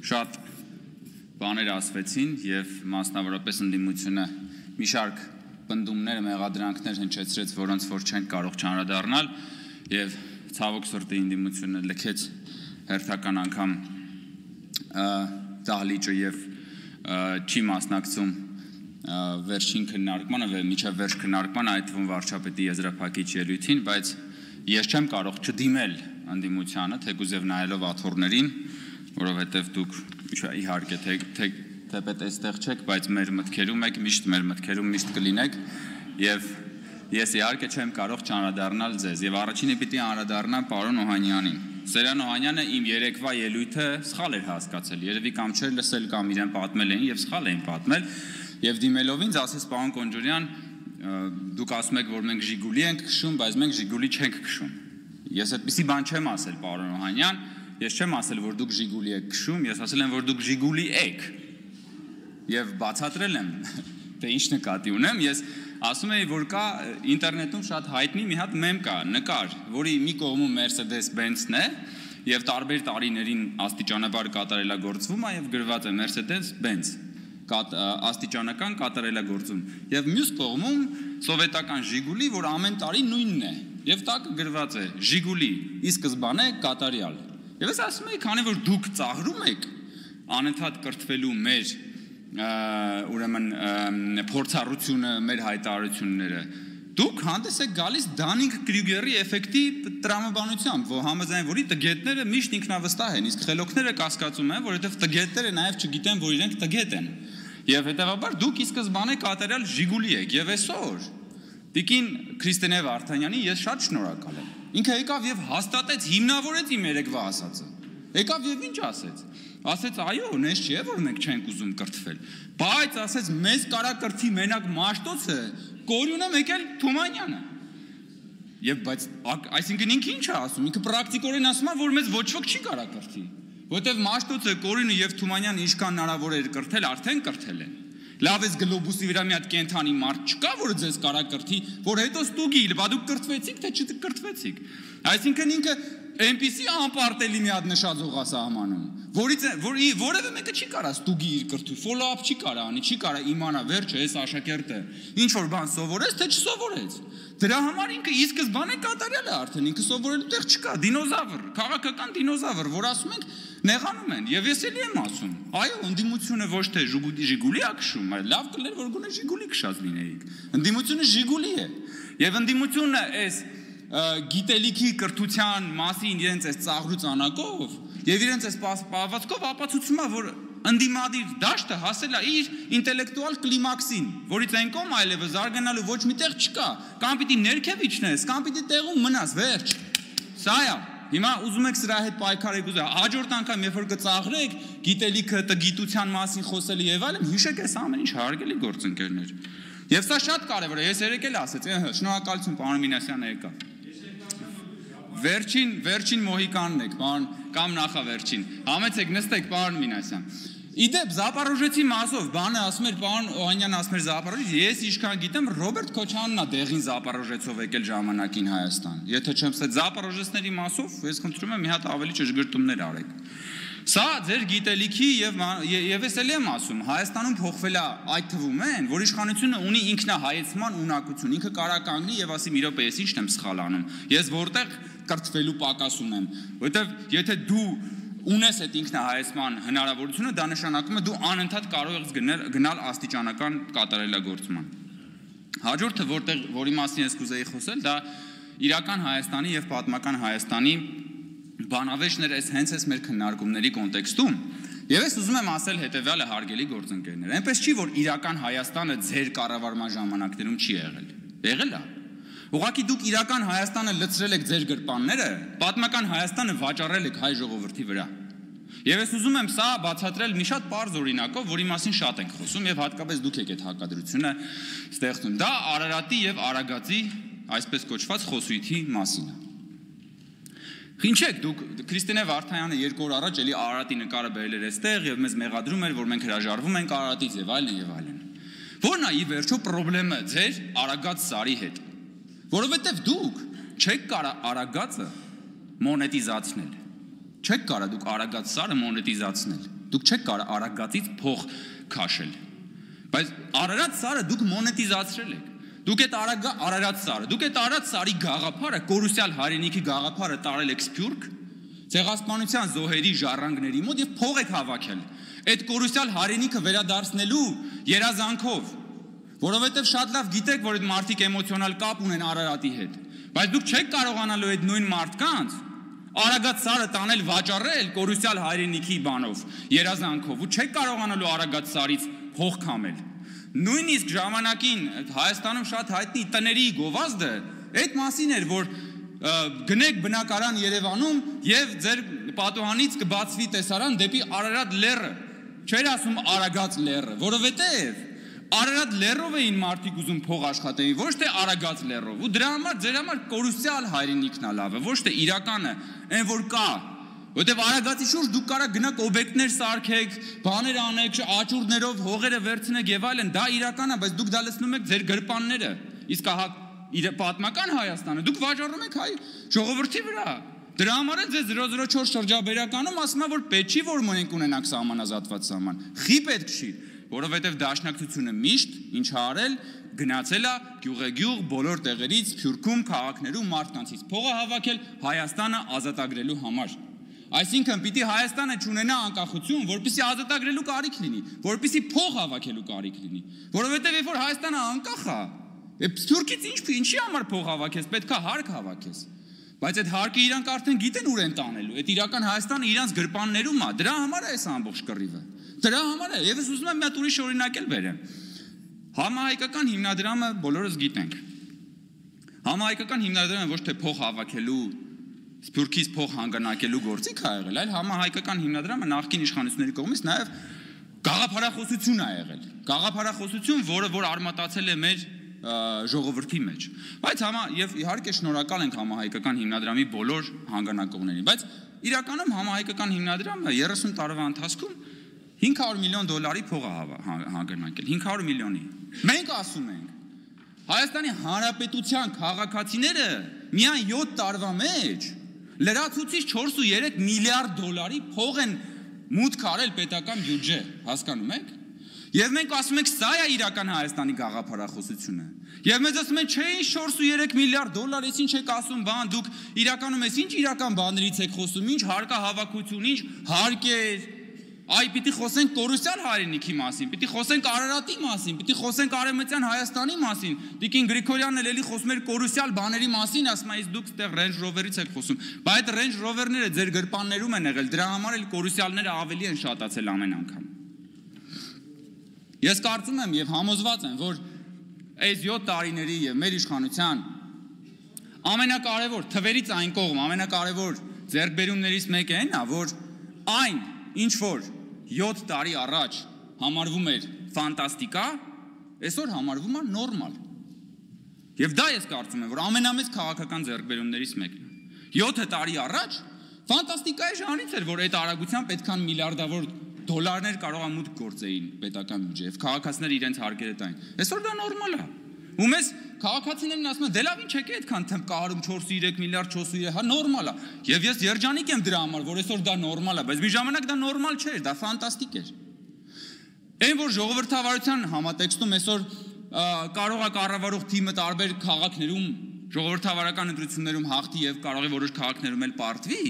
Շատ բաներ ասվեցին եւ մասնավորապես ընդդիմությունը մի շարք պնդումներ, մեղադրանքներ հնչեցրեց, որոնց որ չեն կարող չանդրադառնալ եւ ցավոք սրտի ընդդիմությունը լքեց հերթական անգամ դահլիճը եւ չի մասնակցում վերջին քննարկմանը, միջև վերջ քննարկման, այդ թվում վարչապետի եզրափակիչ ելույթին, բայց ես չեմ կարող չդիմել ընդդիմությանը, թեկուզ եւ նայելով աթոռներին, որովհետեւ դուք իհարկե թեպետ այստեղ չեք, բայց մեր մտքերում եք, միշտ մեր մտքերում միշտ կլինեք եւ ես իհարկե չեմ կարող չանդրադառնալ ձեզ եւ առաջինը պիտի անդրադառնամ պարոն Օհանյանին։ Սերան Օհանյանը իմ երեկվա ելույթը սխալ էր հասկացել, երևի կամ չէր լսել կամ իրեն պատմել էին եւ սխալ էին պատմել եւ դիմելով ինձ ասեց պարոն Կոնջորյան, դուք ասում եք, որ մենք Ժիգուլի ենք քշում, բայց մենք Ժիգուլի չենք քշում։ Ես այդպիսի բան չեմ ասել, պարոն Օհանյան, ես չեմ ասել, որ դուք Ժիգուլի եք քշում, ես ասել եմ, որ դուք Ժիգուլի եք։ Եվ բացատրել եմ, թե ինչ նկատի ունեմ, ես ասում եի, որ կա ինտերնետում շատ հայտնի մի հատ մեմ կա, նկար, որի մի կողմում Mercedes-Benz-ն է եւ տարբեր տարիներին աստիճանաբար կատարելագործվում է եւ գրված է Mercedes-Benz աստիճանական կատարելագործում եւ մյուս կողմում սովետական Ժիգուլի, որ ամեն տարի նույնն է եւ տակը գրված է Ժիգուլի, ի սկզբանե կատարյալ։ Եվ ես ասում եի, քանի որ դուք ծաղրում եք անընդհատ կրթվելու մեր ուրեմն փորձառությունը, մեր հայտարարությունները, դուք հանդես եք գալիս Դանինգ Կրյուգերի էֆեկտի տրամաբանությամբ, որ համաձայն որի տգետները միշտ ինքնավստահ են, իսկ խելոքները կասկածում են, որովհետև տգետները նաև չգիտեն, որ իրենք տգետ են։ Եվ հետևաբար դուք ի սկզբանե կատարյալ Ժիգուլի եք, եւ այսօր Տիկին Քրիստինե Վարդանյանի ես շատ շնորհակալ եմ։ Ինքը եկավ եւ հաստատեց, հիմնավորեց իմ երեկվա ասածը։ Եկավ եւ ինչ ասեց։ Ասեց, այո, նես չէ, որ մենք չենք ուզում կրթվել, բայց ասեց, մեզ կարա կրթի մենակ Մաշտոցը, Կորյունը եկել Թումանյանը։ Եվ բայց այսինքն ինքը ինչ է ասում, ինքը պրակտիկորեն ասում է, որ մեզ ոչ ոք չի կարա կրթի, որտեվ Մաշտոցը, Կորյունը եւ Թումանյանը ինչքան հնարավոր էր կրթել, արդեն կրթել են։ Լավ էս գլոբուսի վրա մի հատ կենթանի մարդ չկա, որը ձեզ կարա կրթի, որ հետո ստուգի, բա դուք կրթվեցիք, թե չկրթվեցիք։ Այսինքն ինքը այնպիսի անպարտելի մի հատ նշաձող է սահմանում, որևէ մեկը չի կարա ստուգի իր կրթի, ֆոլլոուափ չի կարա անի, չի կարա իմանա վերջը այս աշակերտը ինչ որ բան սովորեց, թե չսովորեց։ Դրա համար ինքը ի սկզբանե կատարյալ է արդեն, ինքը սովորելու տեղ չկա, դինոզավր, քաղաքական դինոզավր, որ ասում ենք նեղանում են, եւ ես էլի եմ ասում, այո, ընդդիմությունը ոչ թե Ժիգուլի է քշում, այլ լավ կլեր, որ գոնե Ժիգուլի քշած լինեիք։ Ընդդիմությունը Ժիգուլի է։ Եվ ընդդիմությունը այս գիտելիքի կրթության մասին իրենց այս ծաղրուց անակով եւ իրենց այս պահվածքով ապացուցում է, որ ընդդիմադիր դաշտը հասել է իր ինտելեկտուալ կլիմաքսին, որից այն կողմ այլևս զարգանալու ոչ մի տեղ չկա, կամ պիտի ներքև իջնես, կամ պիտի տեղում մնաս, վերջ։ Սա է։ Հիմա ուզում եք սրա հետ պայքարեք, հաջորդ անգամ երբ որ կծաղրեք, գիտելիքը, տգիտության մասին խոսելը եւ այլն, հիշեք այս ամեն ինչ հարգելի գործընկերներ։ Եվ սա շատ կարեւոր է, ես երեք էլ ասեցի, շնորհակալություն պարոն Մինասյանը եկա։ Վերջին մոհիկանն եք, պարոն, կամ նախավերջին։ Համեցեք, նստեք, պարոն Մինասյան։ Իդեպ Զապարոժեցի մասով բանը ասում էր պարոն Օհանյանը ասում էր Զապարոժից, ես ինչքան գիտեմ Ռոբերտ Քոչանյանն է դեղին Զապարոժեցով եկել ժամանակին Հայաստան։ Եթե չեմ ստե Զապարոժեցների մասով, ես խնդրում եմ մի հատ ավելի ճշգրտումներ արեք։ Սա ձեր գիտելիքի եւ ես էլ եմ ասում, Հայաստանում փոխվել է այդ թվում են, որ իշխանությունը ունի ինքնահայեցման ունակություն, ինքը կարա կանգնի եւ ասի՝ «Մի րոպե, ես ի՞նչն եմ սխալ անում։ Ես որտեղ կրթվելու պակաս ունեմ»։ Որովհետեւ եթե դու ունես այդ ինքնահայեցման հնարավորությունը, դա նշանակում է դու անընդհատ կարող ես գնալ աստիճանական կատարելագործման։ Հաջորդը, որի մասին ես կուզեի խոսել, դա իրական Հայաստանի եւ պատմական Հայաստանի բանավեճներ հենց այս մեր քննարկումների կոնտեքստում։ Եվ ես ուզում եմ ասել հետեւյալը հարգելի գործընկերներ, այնպես չի, որ իրական Հայաստանը ձեր կառավարման ժամանակներում չի եղել։ Եղել է։ Ուղղակի դուք իրական Հայաստանը լցրել եք ձեր գրպանները, պատմական Հայաստանը վաճառել եք հայ ժողովրդի վրա։ Եվ ես ուզում եմ սա բացատրել մի շատ պարզ օրինակով, որի մասին շատ ենք խոսում եւ հատկապես դուք եք այդ հակադրությունը ստեղծում։ Դա Արարատի եւ Արագածի այսպես կոչված խոսույթի մասին է։ Ինչեք դուք Քրիստինե Վարդանյանը 2 օր առաջ էլի Արարատի նկարը բերել էր այստեղ եւ մեզ մեղադրում էր, որ մենք հրաժարվում ենք Արարատից եւ այլն եւ այլն։ Որն է ի վերջո խնդրեմը ձեր Արագած Սարի հետ։ Որովհետեւ դուք չեք կարա Արագածը մոնետիզացնել։ Չեք կարա դուք Արագած Սարը մոնետիզացնել։ Դուք չեք կարող Արագածից փող քաշել։ Բայց Արարատ սարը դուք մոնետիզացրել եք։ Դուք այդ Արարատ սարը, դուք այդ Արարատ սարի գաղափարը, կորուսյալ հայրենիքի գաղափարը տարել եք Սփյուռք, ցեղասպանության զոհերի ժառանգների մոտ եւ փող եք հավաքել։ Այդ կորուսյալ հայրենիքը վերադարձնելու երազանքով, որովհետեւ շատ լավ գիտեք, որ այդ մարդիկ էմոցիոնալ կապ ունեն Արարատի հետ, բայց դուք չեք կարողանալու այդ նույն մարդկանց Արագած սարը տանել վաճառել կորուսյալ հայրենիքի բանով, երազանքով ու չեք կարողանալու Արագած սարից փող քամել։ Նույնիսկ ժամանակին Հայաստանում շատ հայտնի տների գովազդը այդ մասին էր, որ գնեք բնակարան Երևանում եւ ձեր պատուհանից կբացվի տեսարան դեպի Արարատ լեռը։ Չէր ասում Արագած լեռը, որովհետեւ Արարատ լեռով էին մարդիկ ուզում փող աշխատեին, ոչ թե Արագած լեռով։ Ու դրա համար ձեր համար կորուսյալ հայրենիքն է լավը, ոչ թե իրականը, այն որ կա։ Որտեւ Արագածի շուրջ դուք կարա գնաք օբյեկտներ սարքեք, բաներ անեք, աճուրներով հողերը վերցնեք եւ այլն, դա իրական է, բայց դուք դա լցնում եք ձեր գրպանները։ Իսկ ահա պատմական Հայաստանը դուք վաճառում եք հայ ժողովրդի վրա։ Դրա համար էլ ձեզ 004 շրջաբերականում ասում է, որ պետք չի, որ մենք ունենանք սահմանազատված սահման։ Խի պետք չի, որովհետեւ դաշնակցությունը միշտ ինչ արել, գնացել է գյուղեգյուղ բոլոր տեղերից, Սփյուռքում, քաղաքներում մարդկանցից փողը հավաքել Հայաստանը ազատագրելու համար։ Այսինքն պիտի Հայաստանը չունենա անկախություն, որպեսզի ազատագրելու կարիք լինի, որպեսզի փող հավաքելու կարիք լինի, որովհետև երբ որ Հայաստանը անկախ է, Սփյուռքից ինչի համար փող հավաքես, պետք է հարկ հավաքես։ Բայց այդ հարկը իրանք արդեն գիտեն ուր են տանելու, այդ իրական Հայաստանը իրանց գրպաններում է, դրա համար է այս ամբողջ կռիվը։ Դրա համար է, ես ուզում եմ մի հատ ուրիշ օրինակ էլ բերեմ։ Համահայկական հիմնադրամը բոլորս գիտենք։ Համահայկական հիմնադրամը ոչ թե փող հավաքելու Սփյուռքից փող հանգանակելու գործիք է եղել, այլ համահայկական հիմնադրամը նախկին իշխանությունների կողմից նաև գաղափարախոսություն է եղել։ Գաղափարախոսություն, որ արմատացել է մեր ժողովրդի մեջ։ Բայց եւ իհարկե շնորհակալ ենք համահայկական հիմնադրամի բոլոր հանգանակողներին, բայց իրականում համահայկական հիմնադրամը 30 տարվա ընթացքում $500 միլիոն փող է հանգանակել, 500 միլիոնի։ Մենք ասում ենք Հայաստանի Հանրապետության քաղաքացիները միայն 7 տարվա մեջ լրացուցիչ 4.3 միլիարդ դոլարի փող են մուտք արել պետական բյուջե, հասկանում եք։ Եվ մենք ասում ենք սա է իրական Հայաստանի գաղափարախոսությունը։ Եվ մեզ ասում են չէ, 4.3 միլիարդ դոլար, ես ինչ եք ասում, բան, դուք իրականում ես ինչ իրական բաներից եք խոսում, ինչ հարկահավաքություն, ինչ հարկեր։ Այ պիտի խոսենք կորուսյալ հայրենիքի մասին, պիտի խոսենք Արարատի մասին, պիտի խոսենք Արևմտյան Հայաստանի մասին։ Տիկին Գրիգորյանն էլ էլի խոսում էր կորուսյալ բաների մասին, ասում է, իսկ դուք ստեղ Range Rover-ից եք խոսում։ Բայց այդ Range Rover-ները ձեր գրպաններում են եղել, դրա համար էլ կորուսյալները ավելի են շատացել ամեն անգամ։ Ես կարծում եմ եւ համոզված եմ, որ այս 7 տարիների եւ մեր իշխանության ամենակարևոր թվերից այն կողմ, ամենակարևոր ձեռքբերումներից մեկը այն է, որ այն ինչ որ 7 տարի առաջ համարվում էր ֆանտաստիկա, այսօր համարվում է նորմալ։ Եվ դա ես կարծում եմ, որ ամենամեծ քաղաքական ձեռքբերումներից մեկն է։ 7 տարի առաջ ֆանտաստիկայի ժանրից էր, որ այդ արագությամբ այդքան միլիարդավոր դոլարներ կարող է մուտք գործեին պետական բյուջե, եւ քաղաքացիները իրենց հարկերը տային։ Այսօր դա նորմալ է։ Ու մեզ քաղաքացիներն ասում են, դե լավ ինչ եք այդքան կարում 4.3 միլիարդ 4.3, հա նորմալ է։ Եվ ես երջանիկ եմ դրա համար, որ այսօր դա նորմալ է, բայց մի ժամանակ դա նորմալ չէր, դա ֆանտաստիկ էր։ Այն որ ժողովրդավարության համատեքստում այսօր կարող է կառավարող թիմը տարբեր քաղաքներում ժողովրդավարական ընտրություններում հաղթի եւ կարող է որոշ քաղաքներում էլ պարտվի,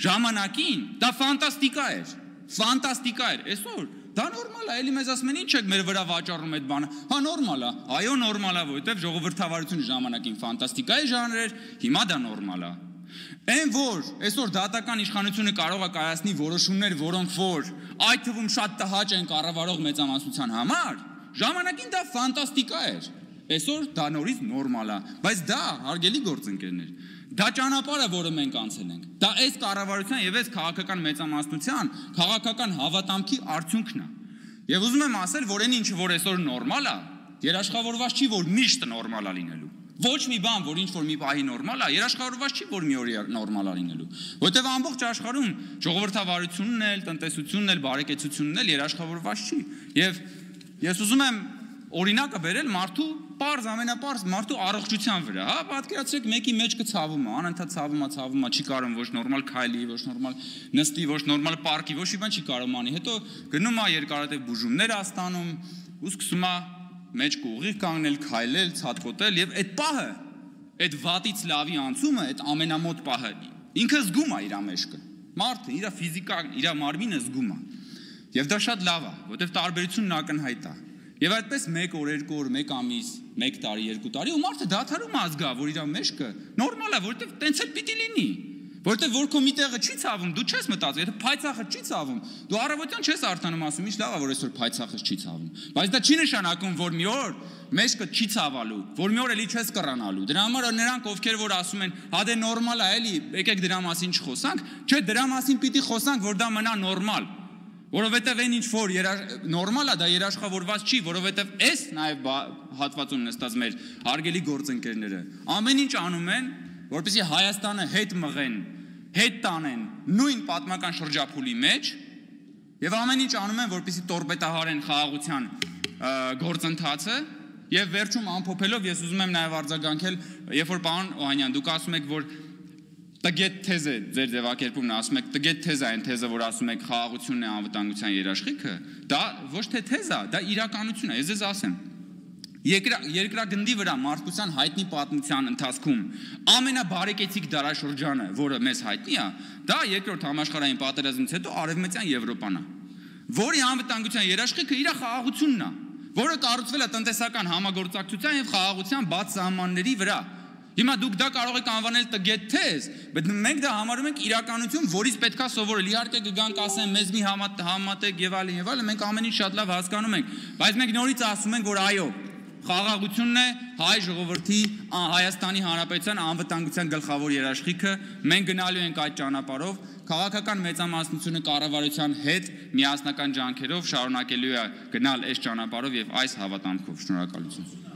ժամանակին դա ֆանտաստիկա էր։ Ֆանտաստիկա էր, այսօր դա նորմալ է, էլի մեզ ասում են ինչ եք մեր վրա վաճառում այդ բանը, հա նորմալ է, այո նորմալ է, որովհետև ժողովրդավարությունը ժամանակին ֆանտաստիկայի ժանր էր, հիմա դա նորմալ է։ Այն որ այսօր դատական իշխանությունը կարող է կայացնի որոշումներ, որոնք որ այդ թվում շատ տհաճ են կառավարող մեծամասնության համար, ժամանակին դա ֆանտաստիկա էր, այսօր դա նորից նորմալ է, բայց դա հարգելի գործընկերներ, դա ճանապարհը, որը մենք անցել ենք, դա այս կառավարության եւ այս քաղաքական մեծամասնության քաղաքական հավատամքի արդյունքն է։ Եվ ուզում եմ ասել, որ այն ինչը որ այսօր նորմալ է, երաշխավորված չի, որ միշտ նորմալ է լինելու։ Ոչ մի բան, որ ինչ որ մի պահի նորմալ է, երաշխավորված չի, որ մի օր նորմալ է լինելու։ Որտեւ ամբողջ աշխարհում ժողովրդավարությունն էլ, տնտեսությունն էլ, բարեկեցությունն էլ երաշխավորված չի։ Եվ ես ուզում եմ օրինակը բերել մարդու պարզ ամենապարզ մարդու առողջության վրա, հա, պատկերացրեք մեկի մեջքը ցավում է, անընդհատ ցավում է, չի կարող ոչ նորմալ քայլի, ոչ նորմալ նստի, ոչ նորմալ պարկի, ոչ մի բան չի կարող անի, հետո գնում է երկարատև բուժումներ աստանում, ու սկսում է մեջքը ուղիղ կանգնել, քայլել, ցատկոտել եւ այդ պահը, այդ վատից լավի անցումը, այդ ամենամոտ պահը ինքը զգում է իր մեջքը։ Մարդը իր ֆիզիկան, իր մարմինը զգում է։ Եվ դա շատ լավ է, որովհետեւ տարբերությունն ակնհայտ է։ Եվ այդպես 1 օր, 2 օր, 1 ամիս, 1 տարի, 2 տարի ու մարդը դադարում է զգա, որ իր մեջքը նորմալ է, որովհետեւ տենց էլ պիտի լինի։ Որովհետեւ որ քո մի տեղը չի ցավում, դու չես մտածում, եթե փայծախը չի ցավում, դու առավոտյան չես արտանում ասում, ինչ լավ է, որ այսօր փայծախը չի ցավում։ Բայց դա չի նշանակում, որ մի օր մեջքը չի ցավալու, որ մի օր էլի չես կռանալու։ Դրա համար նրանք, ովքեր որ ասում են, հա դե նորմալ է, էլի, եկեք դրա մասին չխոսանք, չէ, դրա մասին պիտի խոսանք, որ դա մնա նորմալ։ Որովհետև այն ինչ որ նորմալ է, դա երաշխավորված չի, որովհետև այս նաև հատվածում նստած մեր հարգելի գործընկերները ամեն ինչ անում են, որպեսզի Հայաստանը հետ մղեն, հետ տանեն նույն պատմական շրջափուլի մեջ եւ ամեն ինչ անում են, որպեսզի տորպետահարեն խաղաղության գործընթացը եւ վերջում ամփոփելով ես ուզում եմ նաև արձագանքել, երբ որ պարոն Օհանյան դուք ասում եք, որ տգետ թեզ է ձեր ձևակերպումն ասում եք, տգետ թեզ է այն թեզը, որ ասում եք խաղաղությունն է անվտանգության երաշխիքը, դա ոչ թե թեզ է, դա իրականություն է, ես ձեզ ասեմ։ Երկրագնդի վրա մարդկության հայտնի պատմության ընթացքում ամենաբարեկեցիկ դարաշրջանը, որը մեզ հայտնի է, դա երկրորդ համաշխարհային պատերազմից հետո Արևմտյան Եվրոպան է, որի անվտանգության երաշխիքը իր խաղաղությունն է, որը կառուցվել է տնտեսական համագործակցության եւ խաղաղության բաց սահմանների վրա։ Հիմա դուք դա կարող եք անվանել տգետ թեզ, բայց մենք դա համարում ենք իրականություն, որից պետքա սովորել։ Իհարկե կգան կասեն մեզ մի համատեք եւ այլն, մենք ամեն ինչ շատ լավ հասկանում ենք, բայց մենք նորից ասում ենք, որ այո, խաղաղությունն է հայ ժողովրդի Հայաստանի Հանրապետության անվտանգության գլխավոր երաշխիքը, մենք գնալու ենք այդ ճանապարհով, քաղաքական մեծամասնությունը կառավարության հետ միասնական ջանքերով շարունակելու է գնալ այս ճանապարհով եւ այս հավատամքով։ Շնորհակալություն։